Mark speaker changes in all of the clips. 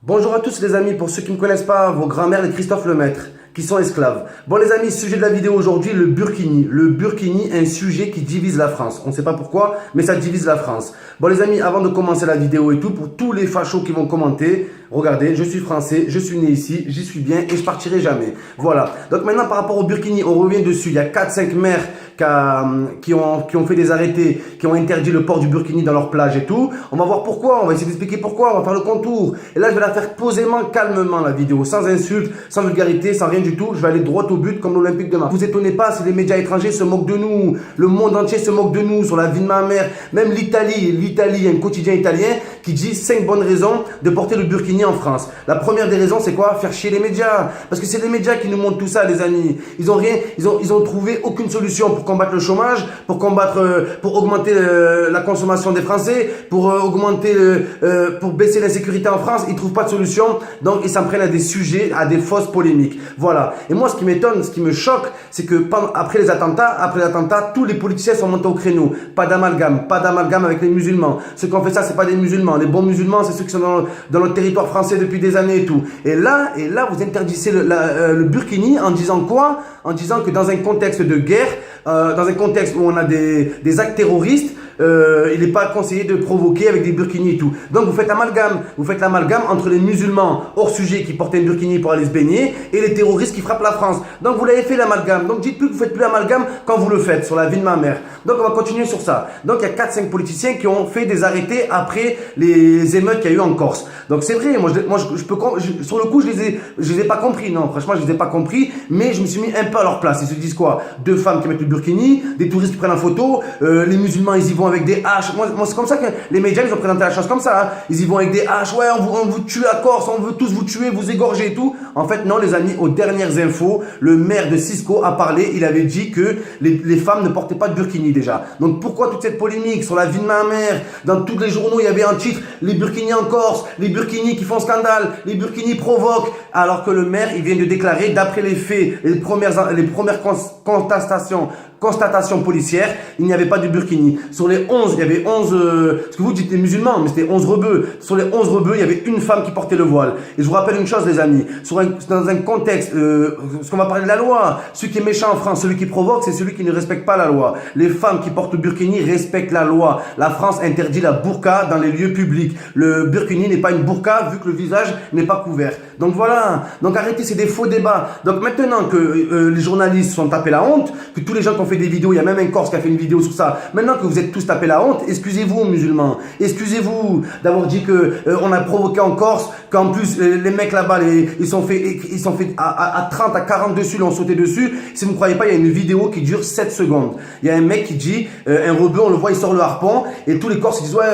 Speaker 1: Bonjour à tous les amis, pour ceux qui ne me connaissent pas, vos grands-mères et Christophe Lemaître, qui sont esclaves. Bon les amis, sujet de la vidéo aujourd'hui, le burkini. Le burkini est un sujet qui divise la France. On ne sait pas pourquoi, mais ça divise la France. Bon les amis, avant de commencer la vidéo et tout, pour tous les fachos qui vont commenter, regardez, je suis français, je suis né ici, j'y suis bien et je partirai jamais. Voilà. Donc maintenant par rapport au burkini, on revient dessus. Il y a 4-5 maires qui ont fait des arrêtés, qui ont interdit le port du burkini dans leur plage et tout. On va voir pourquoi, on va essayer d'expliquer pourquoi, on va faire le contour. Et là je vais la faire posément, calmement la vidéo, sans insultes, sans vulgarité, sans rien du tout. Je vais aller droit au but comme l'Olympique de Marseille. Vous étonnez pas si les médias étrangers se moquent de nous, le monde entier se moque de nous sur la vie de ma mère, même l'Italie, il y a un quotidien italien qui dit 5 bonnes raisons de porter le burkini en France. La première des raisons c'est quoi? Faire chier les médias. Parce que c'est les médias qui nous montrent tout ça les amis. Ils ont trouvé aucune solution pour combattre le chômage, pour augmenter la consommation des Français, pour baisser l'insécurité en France. Ils trouvent pas de solution, donc ils s'en prennent à des sujets, à des fausses polémiques. Voilà. Et moi, ce qui m'étonne, ce qui me choque, c'est que après les attentats, tous les politiciens sont montés au créneau. Pas d'amalgame avec les musulmans. Ceux qui ont fait ça, c'est pas des musulmans. Les bons musulmans, c'est ceux qui sont dans notre territoire français depuis des années et tout. Et là, vous interdisez le burkini en disant quoi? En disant que dans un contexte de guerre, dans un contexte où on a des actes terroristes, il n'est pas conseillé de provoquer avec des burkinis et tout. Donc vous faites l'amalgame entre les musulmans hors sujet qui portaient un burkini pour aller se baigner et les terroristes qui frappent la France. Donc vous l'avez fait l'amalgame. Donc dites plus que vous faites plus l'amalgame quand vous le faites sur la vie de ma mère. Donc on va continuer sur ça. Donc il y a 4-5 politiciens qui ont fait des arrêtés après les émeutes qu'il y a eu en Corse. Donc c'est vrai, sur le coup je les ai pas compris. Non, franchement je les ai pas compris, mais je me suis mis un peu à leur place. Ils se disent quoi? Deux femmes qui mettent le burkini, des touristes qui prennent la photo, les musulmans ils y vont avec des haches. Moi c'est comme ça que les médias ils ont présenté la chose comme ça. Hein. Ils y vont avec des haches. Ouais, on vous tue à Corse, on veut tous vous tuer, vous égorger et tout. En fait non les amis, aux dernières infos, le maire de Cisco a parlé. Il avait dit que les femmes ne portaient pas de burkini déjà. Donc pourquoi toute cette polémique sur la vie de ma mère? Dans tous les journaux il y avait un titre: les burkinis en Corse, les burkinis qui font scandale, les burkinis provoquent. Alors que le maire il vient de déclarer, d'après les faits, les premières constatation policière, il n'y avait pas de burkini. Sur les 11, il y avait 11, ce que vous dites les musulmans, mais c'était 11 rebeux. Sur les 11 rebeux, il y avait une femme qui portait le voile. Et je vous rappelle une chose les amis, dans un contexte, ce qu'on va parler de la loi, celui qui est méchant en France, celui qui provoque, c'est celui qui ne respecte pas la loi. Les femmes qui portent le burkini respectent la loi. La France interdit la burqa dans les lieux publics. Le burkini n'est pas une burqa vu que le visage n'est pas couvert. Donc voilà, donc arrêtez, c'est des faux débats. Donc maintenant que les journalistes sont tapés la honte, que tous les gens qui ont fait des vidéos, il y a même un Corse qui a fait une vidéo sur ça, maintenant que vous êtes tous tapés la honte, excusez-vous musulmans, excusez-vous d'avoir dit que on a provoqué en Corse, qu'en plus les mecs là-bas, ils sont fait à 30, à 40 dessus, ils ont sauté dessus. Si vous ne croyez pas, il y a une vidéo qui dure 7 secondes. Il y a un mec qui dit, un rebeu, on le voit, il sort le harpon, et tous les Corses ils disent, ouais,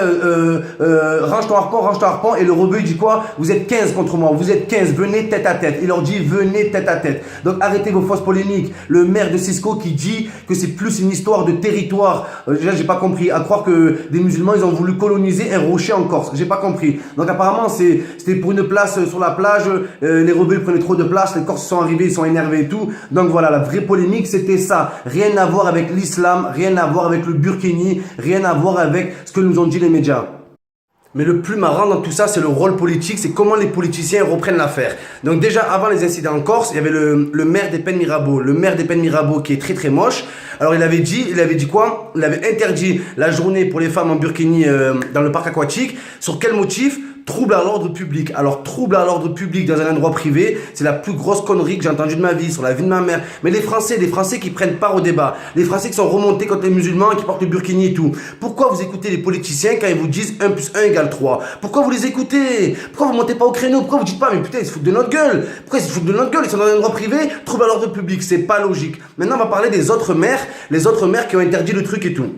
Speaker 1: range ton harpon, et le rebeu il dit quoi? Vous êtes 15 contre moi, vous êtes 15, venez tête à tête. Il leur dit, venez tête à tête. Donc arrêtez vos fausses polémiques. Le maire de Cisco qui dit que c'est plus une histoire de territoire. Déjà, j'ai pas compris. À croire que des musulmans, ils ont voulu coloniser un rocher en Corse. J'ai pas compris. Donc apparemment, c'était pour une place sur la plage. Les rebelles prenaient trop de place. Les Corses sont arrivés, ils sont énervés et tout. Donc voilà, la vraie polémique, c'était ça. Rien à voir avec l'islam, rien à voir avec le burkini, rien à voir avec ce que nous ont dit les médias. Mais le plus marrant dans tout ça, c'est le rôle politique, c'est comment les politiciens reprennent l'affaire. Donc déjà, avant les incidents en Corse, il y avait le maire des Pennes Mirabeau. Le maire des Pennes Mirabeau qui est très très moche. Alors il avait dit quoi? Il avait interdit la journée pour les femmes en burkini dans le parc aquatique. Sur quel motif? Trouble à l'ordre public. Alors, trouble à l'ordre public dans un endroit privé, c'est la plus grosse connerie que j'ai entendue de ma vie, sur la vie de ma mère. Mais les Français qui prennent part au débat, les Français qui sont remontés contre les musulmans, qui portent le burkini et tout. Pourquoi vous écoutez les politiciens quand ils vous disent 1 plus 1 égale 3? Pourquoi vous les écoutez? Pourquoi vous montez pas au créneau? Pourquoi vous dites pas, mais putain, ils se foutent de notre gueule? Pourquoi ils se foutent de notre gueule? Ils sont dans un endroit privé, trouble à l'ordre public. C'est pas logique. Maintenant, on va parler des autres maires, les autres maires qui ont interdit le truc et tout.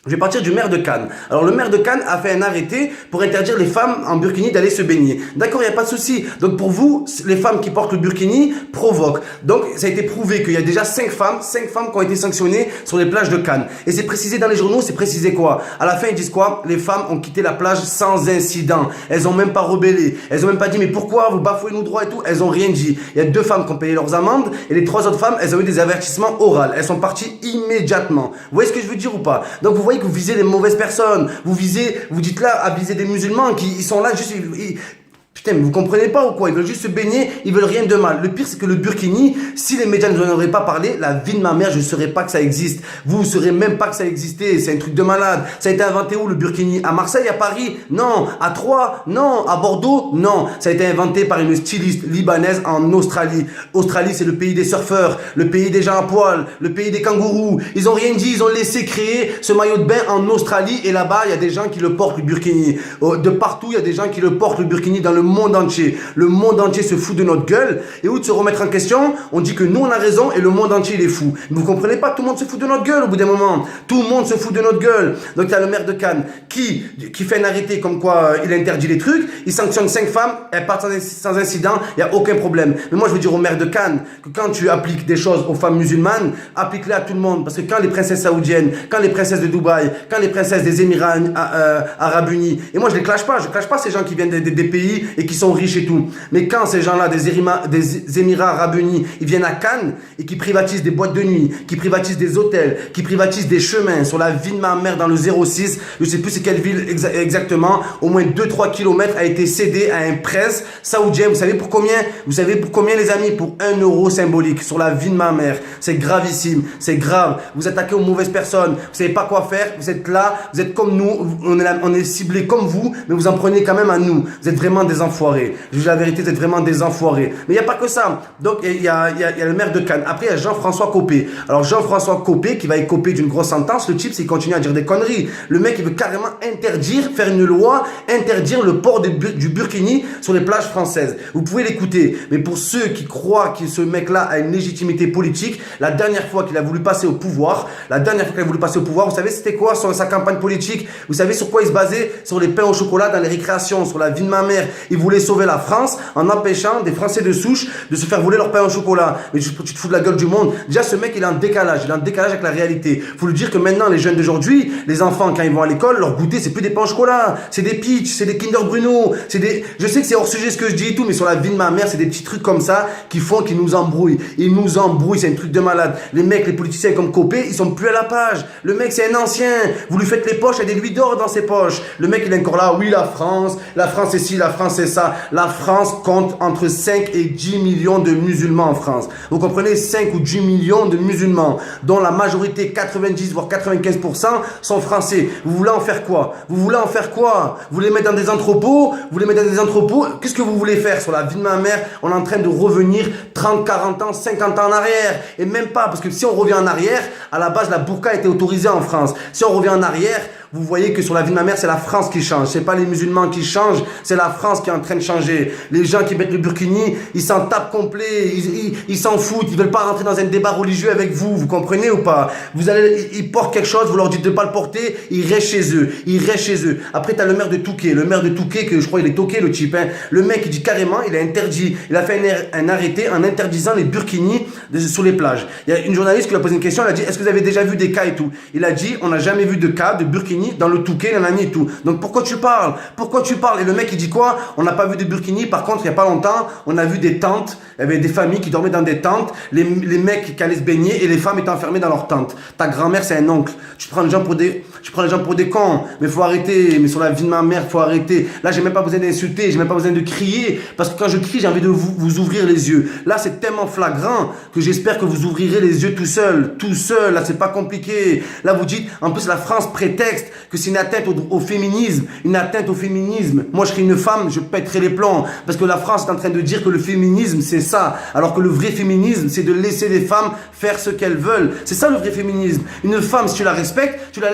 Speaker 1: Je vais partir du maire de Cannes. Alors le maire de Cannes a fait un arrêté pour interdire les femmes en burkini d'aller se baigner. D'accord, il n'y a pas de souci. Donc pour vous, les femmes qui portent le burkini provoquent. Donc ça a été prouvé qu'il y a déjà 5 femmes qui ont été sanctionnées sur les plages de Cannes. Et c'est précisé dans les journaux, c'est précisé quoi? À la fin, ils disent quoi? Les femmes ont quitté la plage sans incident. Elles n'ont même pas rebellé. Elles n'ont même pas dit mais pourquoi vous bafouez nos droits et tout. Elles n'ont rien dit. Il y a 2 femmes qui ont payé leurs amendes et les 3 autres femmes, elles ont eu des avertissements oraux. Elles sont parties immédiatement. Vous voyez ce que je veux dire ou pas? Donc vous voyez que vous visez les mauvaises personnes. Vous dites là à viser des musulmans qui ils sont là juste... Putain, mais vous comprenez pas ou quoi? Ils veulent juste se baigner, ils veulent rien de mal. Le pire, c'est que le burkini, si les médias ne nous en auraient pas parlé, la vie de ma mère, je ne saurais pas que ça existe. Vous ne saurez même pas que ça existait. C'est un truc de malade. Ça a été inventé où, le burkini? À Marseille, à Paris? Non. À Troyes? Non. À Bordeaux? Non. Ça a été inventé par une styliste libanaise en Australie. Australie, c'est le pays des surfeurs, le pays des gens à poil, le pays des kangourous. Ils ont rien dit, ils ont laissé créer ce maillot de bain en Australie. Et là-bas, il y a des gens qui le portent, le burkini. De partout, il y a des gens qui le portent, le burkini, dans le monde entier. Le monde entier se fout de notre gueule. Et au lieu de se remettre en question, on dit que nous, on a raison et le monde entier, il est fou. Mais vous comprenez pas, tout le monde se fout de notre gueule au bout d'un moment. Tout le monde se fout de notre gueule. Donc, il y a le maire de Cannes qui fait un arrêté comme quoi il interdit les trucs. Il sanctionne 5 femmes, elles partent sans incident, il n'y a aucun problème. Mais moi, je veux dire au maire de Cannes que quand tu appliques des choses aux femmes musulmanes, applique-les à tout le monde. Parce que quand les princesses saoudiennes, quand les princesses de Dubaï, quand les princesses des Émirats Arabes Unis, et moi, je clash pas ces gens qui viennent des pays et qui sont riches et tout. Mais quand ces gens-là, des Émirats Arabes Unis, ils viennent à Cannes et qui privatisent des boîtes de nuit, qui privatisent des hôtels, qui privatisent des chemins sur la vie de ma mère dans le 06, je sais plus c'est quelle ville exactement, au moins 2-3 kilomètres a été cédé à un prince saoudien. Vous savez pour combien? Vous savez pour combien, les amis? Pour 1 euro symbolique sur la vie de ma mère. C'est gravissime, c'est grave. Vous attaquez aux mauvaises personnes, vous savez pas quoi faire, vous êtes là, vous êtes comme nous, on est ciblés comme vous, mais vous en prenez quand même à nous. Vous êtes vraiment des enfoirés. Je dis la vérité, vous êtes vraiment des enfoirés. Mais il n'y a pas que ça. Donc, il y a le maire de Cannes. Après, il y a Jean-François Copé. Alors, Jean-François Copé, qui va être copé d'une grosse sentence, le type, c'est qu'il continue à dire des conneries. Le mec, il veut carrément faire une loi, interdire le port du burkini sur les plages françaises. Vous pouvez l'écouter. Mais pour ceux qui croient que ce mec-là a une légitimité politique, la dernière fois qu'il a voulu passer au pouvoir, vous savez, c'était quoi sa campagne politique? Vous savez sur quoi il se basait? Sur les pains au chocolat dans les récréations, sur la vie de ma mère. Il voulait sauver la France en empêchant des Français de souche de se faire voler leur pain au chocolat. Mais tu te fous de la gueule du monde. Déjà, ce mec, il est en décalage. Il est en décalage avec la réalité. Faut lui dire que maintenant, les jeunes d'aujourd'hui, les enfants, quand ils vont à l'école, leur goûter, c'est plus des pains au chocolat. C'est des Peach, c'est des Kinder Bruno. Je sais que c'est hors sujet ce que je dis et tout, mais sur la vie de ma mère, c'est des petits trucs comme ça qui nous embrouillent. Ils nous embrouillent. C'est un truc de malade. Les mecs, les politiciens comme Copé, ils sont plus à la page. Le mec, c'est un ancien. Vous lui faites les poches, il y a des louis d'or dans ses poches. Le mec, il est encore là. Oui, la France c'est ci, la France c'est ça. La France compte entre 5 et 10 millions de musulmans en France. Vous comprenez, 5 ou 10 millions de musulmans, dont la majorité, 90 voire 95% sont français. Vous voulez en faire quoi? Vous voulez les mettre dans des entrepôts? Qu'est-ce que vous voulez faire sur la vie de ma mère? On est en train de revenir 30, 40 ans, 50 ans en arrière. Et même pas, parce que si on revient en arrière, à la base, la burqa était autorisée en France. Si on revient en arrière, vous voyez que sur la vie de ma mère, c'est la France qui change. C'est pas les musulmans qui changent, c'est la France qui est en train de changer. Les gens qui mettent le burkini, ils s'en tapent complet, ils s'en foutent, ils veulent pas rentrer dans un débat religieux avec vous, vous comprenez ou pas? Ils portent quelque chose, vous leur dites de pas le porter, ils restent chez eux. Après, t'as le maire de Touquet, que je crois il est toqué le type, hein. Le mec, il dit carrément, il a interdit, il a fait un arrêté en interdisant les burkinis sur les plages. Il y a une journaliste qui lui a posé une question, elle a dit, est-ce que vous avez déjà vu des cas et tout? Il a dit, on n'a jamais vu de cas de burkini dans le Touquet, nanani et tout. Donc pourquoi tu parles? Et le mec il dit quoi? On n'a pas vu de burkini, par contre il n'y a pas longtemps, on a vu des tentes, il y avait des familles qui dormaient dans des tentes, les mecs qui allaient se baigner et les femmes étaient enfermées dans leurs tentes. Ta grand-mère c'est un oncle. Tu prends les gens pour des cons, mais faut arrêter, mais sur la vie de ma mère, faut arrêter. Là j'ai même pas besoin d'insulter, j'ai même pas besoin de crier, parce que quand je crie j'ai envie de vous ouvrir les yeux. Là c'est tellement flagrant que j'espère que vous ouvrirez les yeux tout seul, là c'est pas compliqué. Là vous dites, en plus la France prétexte que c'est une atteinte au féminisme. Moi, je serais une femme, je pèterais les plombs. Parce que la France est en train de dire que le féminisme, c'est ça. Alors que le vrai féminisme, c'est de laisser les femmes faire ce qu'elles veulent. C'est ça le vrai féminisme. Une femme, si tu la respectes, tu la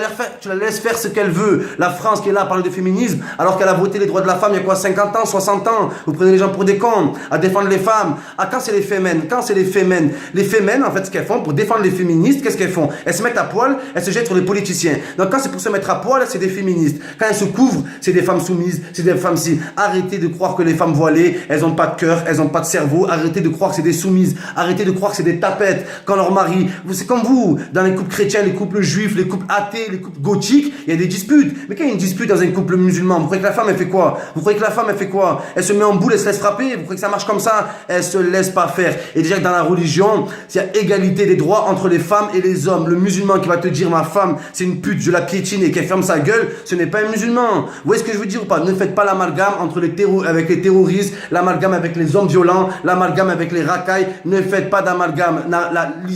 Speaker 1: laisses faire ce qu'elle veut. La France qui est là à parler de féminisme, alors qu'elle a voté les droits de la femme il y a quoi, 50 ans, 60 ans. Vous prenez les gens pour des cons, à défendre les femmes. Ah, quand c'est les fémènes, les fémènes, en fait, ce qu'elles font pour défendre les féministes, qu'est-ce qu'elles font? Elles se mettent à poil, elles se jettent sur les politiciens. Donc quand c'est pour se mettre à poil, c'est des féministes. Quand elles se couvrent, c'est des femmes soumises, c'est des femmes si. Arrêtez de croire que les femmes voilées, elles n'ont pas de cœur, elles n'ont pas de cerveau. Arrêtez de croire que c'est des soumises. Arrêtez de croire que c'est des tapettes. Quand leur mari, c'est comme vous, dans les couples chrétiens, les couples juifs, les couples athées, les couples gothiques, il y a des disputes. Mais quand il y a une dispute dans un couple musulman, vous croyez que la femme, elle fait quoi? Elle se met en boule, elle se laisse frapper. Vous croyez que ça marche comme ça? Elle se laisse pas faire. Et déjà que dans la religion, il y a égalité des droits entre les femmes et les hommes. Le musulman qui va te dire, ma femme, c'est une pute, je la piétine et et qu'elle ferme sa gueule, ce n'est pas un musulman. Vous voyez ce que je veux dire ou pas? Ne faites pas l'amalgame entre avec les terroristes, l'amalgame avec les hommes violents, l'amalgame avec les racailles. Ne faites pas d'amalgame.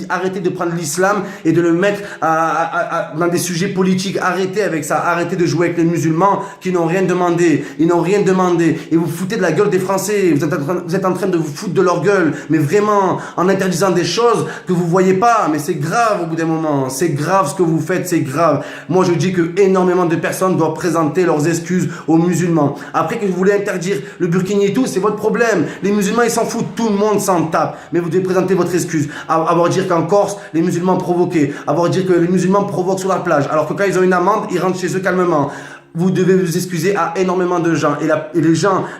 Speaker 1: Arrêtez de prendre l'islam et de le mettre dans des sujets politiques. Arrêtez avec ça. Arrêtez de jouer avec les musulmans qui n'ont rien demandé. Ils n'ont rien demandé. Et vous foutez de la gueule des Français. Vous êtes en train de vous foutre de leur gueule. Mais vraiment, en interdisant des choses que vous voyez pas. Mais c'est grave au bout d'un moment. C'est grave ce que vous faites. C'est grave. Moi, je dis que énormément de personnes doivent présenter leurs excuses aux musulmans. Après que vous voulez interdire le burkini et tout, c'est votre problème. Les musulmans, ils s'en foutent. Tout le monde s'en tape. Mais vous devez présenter votre excuse. Avoir dire qu'en Corse, les musulmans provoquaient. Avoir dire que les musulmans provoquent sur la plage. Alors que quand ils ont une amende, ils rentrent chez eux calmement. Vous devez vous excuser à énormément de gens. Et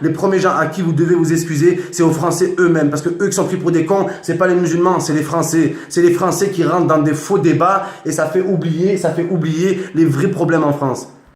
Speaker 1: les premiers gens à qui vous devez vous excuser, c'est aux Français eux-mêmes. Parce que eux qui sont pris pour des cons, c'est pas les musulmans, c'est les Français. C'est les Français qui rentrent dans des faux débats et ça fait oublier les vrais problèmes en France.